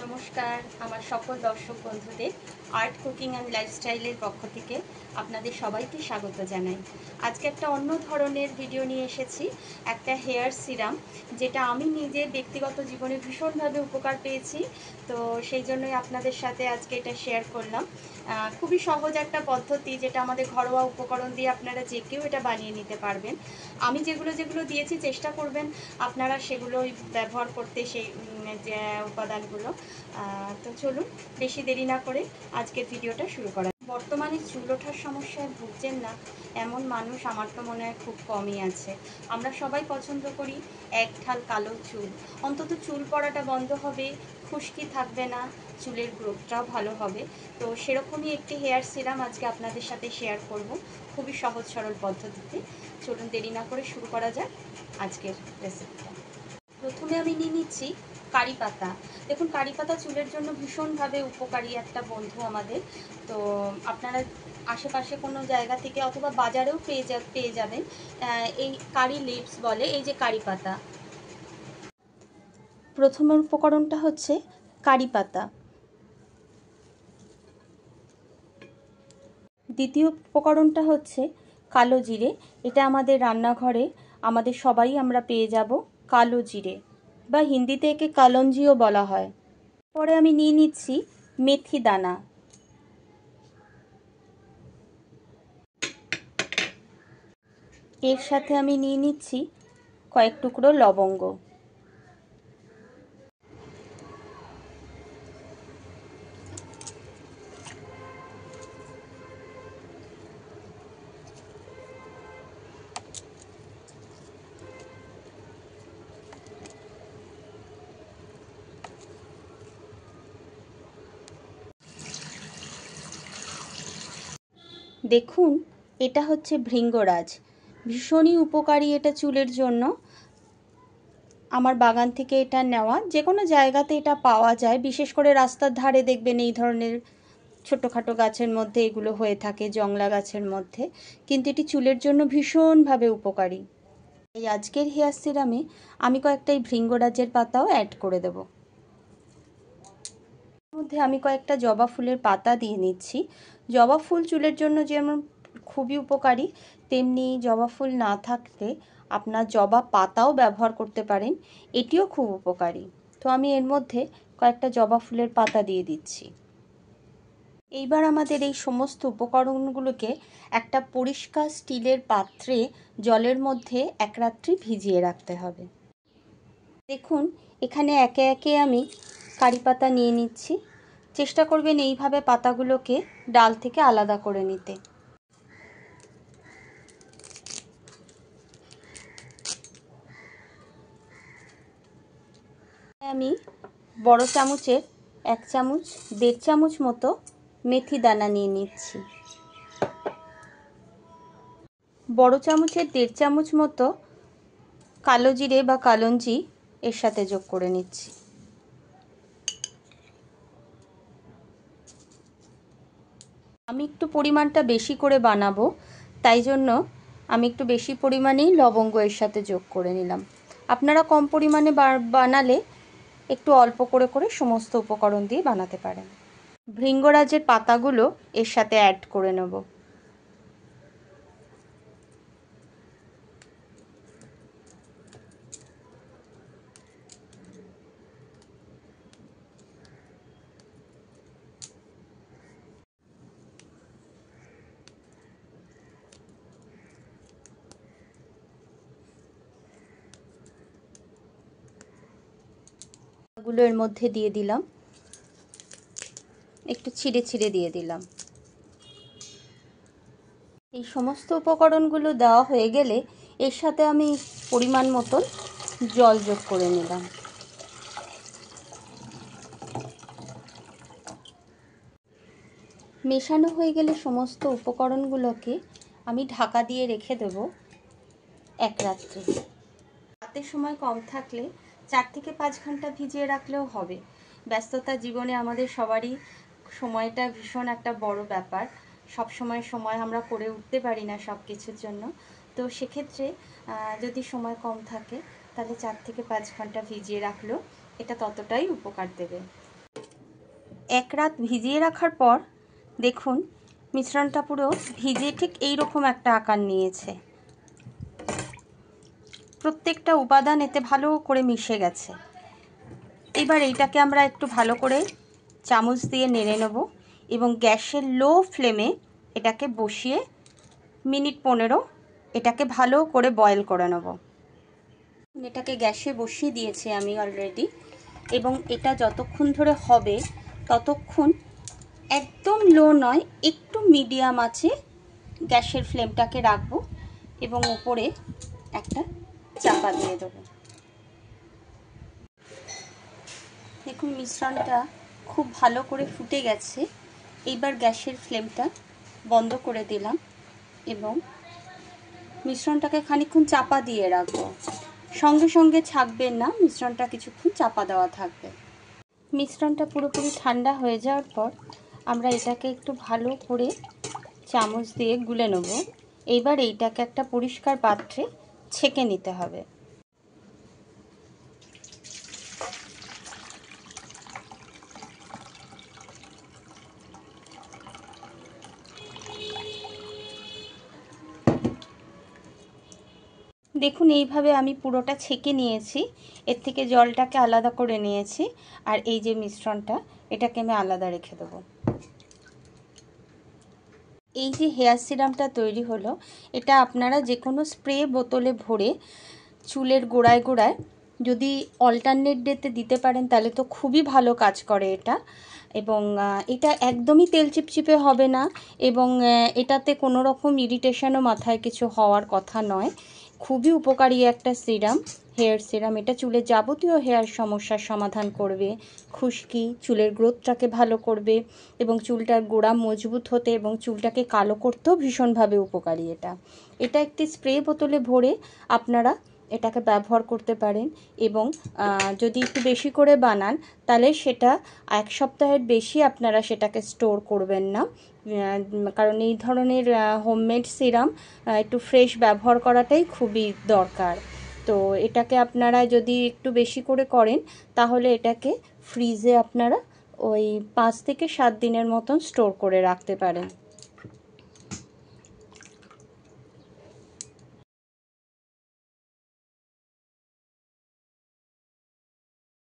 নমস্কার, আমার সকল দর্শক বন্ধুদের আর্ট কুকিং অ্যান্ড লাইফস্টাইলের পক্ষ থেকে আপনাদের সবাইকে স্বাগত জানাই। আজকে একটা অন্য ধরনের ভিডিও নিয়ে এসেছি, একটা হেয়ার সিরাম, যেটা আমি নিজের ব্যক্তিগত জীবনে ভীষণভাবে উপকার পেয়েছি। তো সেই জন্যই আপনাদের সাথে আজকে এটা শেয়ার করলাম। খুবই সহজ একটা পদ্ধতি, যেটা আমাদের ঘরোয়া উপকরণ দিয়ে আপনারা যে কেউ এটা বানিয়ে নিতে পারবেন। আমি যেগুলো দিয়েছি চেষ্টা করবেন আপনারা সেগুলোই ব্যবহার করতে, সেই যে উপাদানগুলো। তো চলুন বেশি দেরি না করে আজকের ভিডিওটা শুরু করা। বর্তমানে চুল ওঠার সমস্যায় ভুগছেন না এমন মানুষ আমার তো মনে হয় খুব কমই আছে। আমরা সবাই পছন্দ করি এক ঢাল কালো চুল, অন্তত চুল পড়াটা বন্ধ হবে, খুশকি থাকবে না, চুলের গ্রোথটাও ভালো হবে। তো সেরকমই একটি হেয়ার সিরাম আজকে আপনাদের সাথে শেয়ার করব, খুবই সহজ সরল পদ্ধতিতে। চলুন দেরি না করে শুরু করা যাক আজকের রেসিপিটা। প্রথমে আমি নিয়ে নিচ্ছি কারি পাতা। দেখুন, কারি পাতা চুলের জন্য ভীষণভাবে উপকারী একটা বন্ধু আমাদের। তো আপনারা আশেপাশে কোনো জায়গা থেকে অথবা বাজারেও পেয়ে যাবেন এই কারি লিভস বলে, এই যে কারি পাতা। প্রথম উপকরণটা হচ্ছে কারি পাতা। দ্বিতীয় উপকরণটা হচ্ছে কালো জিরে। এটা আমাদের রান্নাঘরে আমাদের সবাই আমরা পেয়ে যাব কালো জিরে, বা হিন্দিতে একে কালঞ্জিও বলা হয়। পরে আমি নিয়ে নিচ্ছি মেথি দানা। এর সাথে আমি নিয়ে নিচ্ছি কয়েক টুকরো লবঙ্গ। দেখুন, এটা হচ্ছে ভৃঙ্গরাজ, ভীষণই উপকারী এটা চুলের জন্য। আমার বাগান থেকে এটা নেওয়া, যে কোনো জায়গাতে এটা পাওয়া যায়, বিশেষ করে রাস্তার ধারে দেখবেন এই ধরনের ছোটোখাটো গাছের মধ্যে এগুলো হয়ে থাকে, জংলা গাছের মধ্যে। কিন্তু এটি চুলের জন্য ভীষণভাবে উপকারী। এই আজকের হেয়ার সিরামে আমি কয়েকটা এই ভৃঙ্গরাজের পাতাও অ্যাড করে দেব। মধ্যে আমি কয়েকটা জবা ফুলের পাতা দিয়ে নিচ্ছি। জবা ফুল চুলের জন্য যেমন খুবই উপকারী, তেমনি জবা ফুল না থাকলে আপনার জবা পাতাও ব্যবহার করতে পারেন, এটিও খুব উপকারী। তো আমি এর মধ্যে কয়েকটা জবা ফুলের পাতা দিয়ে দিচ্ছি। এইবার আমাদের এই সমস্ত উপকরণগুলোকে একটা পরিষ্কার স্টিলের পাত্রে জলের মধ্যে এক রাত্রি ভিজিয়ে রাখতে হবে। দেখুন, এখানে একে একে আমি কারি পাতা নিয়ে নিচ্ছি। চেষ্টা করবেন এইভাবে পাতাগুলোকে ডাল থেকে আলাদা করে নিতে। আমি বড় চামচের 1 চামচ 1.5 চামচ মতো মেথি দানা নিয়ে নিচ্ছি। বড় চামচের 1.5 চামচ মতো কালো জিরে বা কালঞ্জি এর সাথে যোগ করে নিচ্ছি। আমি একটু পরিমাণটা বেশি করে বানাবো, তাই জন্য আমি একটু বেশি পরিমাণেই লবঙ্গ এর সাথে যোগ করে নিলাম। আপনারা কম পরিমাণে বানালে একটু অল্প করে করে সমস্ত উপকরণ দিয়ে বানাতে পারেন। ভৃঙ্গরাজের পাতাগুলো এর সাথে অ্যাড করে নেব। গুলো এর মধ্যে দিয়ে দিলাম, একটু ছিঁড়ে ছিঁড়ে দিয়ে দিলাম। এই সমস্ত উপকরণগুলো দেওয়া হয়ে গেলে এর সাথে আমি পরিমাণ মতন জল যোগ করে নিলাম। মেশানো হয়ে গেলে সমস্ত উপকরণগুলোকে আমি ঢাকা দিয়ে রেখে দেব এক রাত্রি। রাতের সময় কম থাকলে 4 থেকে 5 ঘন্টা ভিজিয়ে রাখলেও হবে। ব্যস্ততার জীবনে আমাদের সবারই সময়টা ভীষণ একটা বড় ব্যাপার, সব সময় আমরা করে উঠতে পারি না সব কিছুর জন্য। তো সেক্ষেত্রে যদি সময় কম থাকে তাহলে 4 থেকে 5 ঘন্টা ভিজিয়ে রাখলেও এটা ততটাই উপকার দেবে। এক রাত ভিজিয়ে রাখার পর দেখুন মিশ্রণটা পুরো ভিজে ঠিক এই রকম একটা আকার নিয়েছে। প্রত্যেকটা উপাদান এতে ভালো করে মিশে গেছে। এবার এইটাকে আমরা একটু ভালো করে চামচ দিয়ে নেড়ে নেব এবং গ্যাসের লো ফ্লেমে এটাকে বসিয়ে মিনিট 15 এটাকে ভালো করে বয়েল করে নেব। এটাকে গ্যাসে বসিয়ে দিয়েছি আমি অলরেডি, এবং এটা যতক্ষণ ধরে হবে ততক্ষণ একদম লো নয়, একটু মিডিয়াম আছে গ্যাসের ফ্লেমটাকে রাখবো এবং উপরে একটা চাপা দিয়ে দেবো। দেখুন মিশ্রণটা খুব ভালো করে ফুটে গেছে। এইবার গ্যাসের ফ্লেমটা বন্ধ করে দিলাম এবং মিশ্রণটাকে খানিকক্ষণ চাপা দিয়ে রাখবো। সঙ্গে সঙ্গে ছাঁকবেন না, মিশ্রণটা কিছুক্ষণ চাপা দেওয়া থাকবে। মিশ্রণটা পুরোপুরি ঠান্ডা হয়ে যাওয়ার পর আমরা এটাকে একটু ভালো করে চামচ দিয়ে গুলে নেব। এইবার এইটাকে একটা পরিষ্কার পাত্রে ছেঁকে নিতে হবে। দেখুন এইভাবে আমি পুরোটা ছেঁকে নিয়েছি, এর থেকে জলটাকে আলাদা করে নিয়েছি, আর এই যে মিশ্রণটা এটাকে আমি আলাদা রেখে দেবো। এই যে হেয়ার সিরামটা তৈরি হলো, এটা আপনারা যে কোনো স্প্রে বোতলে ভরে চুলের গোড়ায় গোড়ায় যদি অল্টারনেট ডেতে দিতে পারেন তাহলে তো খুবই ভালো কাজ করে এটা। এবং এটা একদমই তেল চিপচিপে হবে না, এবং এটাতে কোনো রকম ইরিটেশনও মাথায় কিছু হওয়ার কথা নয়। খুবই উপকারী একটা সিরাম, হেয়ার সিরাম। এটা চুলের যাবতীয় হেয়ার সমস্যার সমাধান করবে, খুশকি, চুলের গ্রোথটাকে ভালো করবে এবং চুলটার গোড়া মজবুত হতে এবং চুলটাকে কালো করতেও ভীষণভাবে উপকারী এটা। এটা একটি স্প্রে বোতলে ভরে আপনারা এটাকে ব্যবহার করতে পারেন, এবং যদি একটু বেশি করে বানান তাহলে সেটা 1 সপ্তাহের বেশি আপনারা সেটাকে স্টোর করবেন না, কারণ এই ধরনের হোমমেড সিরাম একটু ফ্রেশ ব্যবহার করাটাই খুবই দরকার। তো এটাকে আপনারা যদি একটু বেশি করে করেন তাহলে এটাকে ফ্রিজে আপনারা ওই 5 থেকে 7 দিনের মতন স্টোর করে রাখতে পারেন।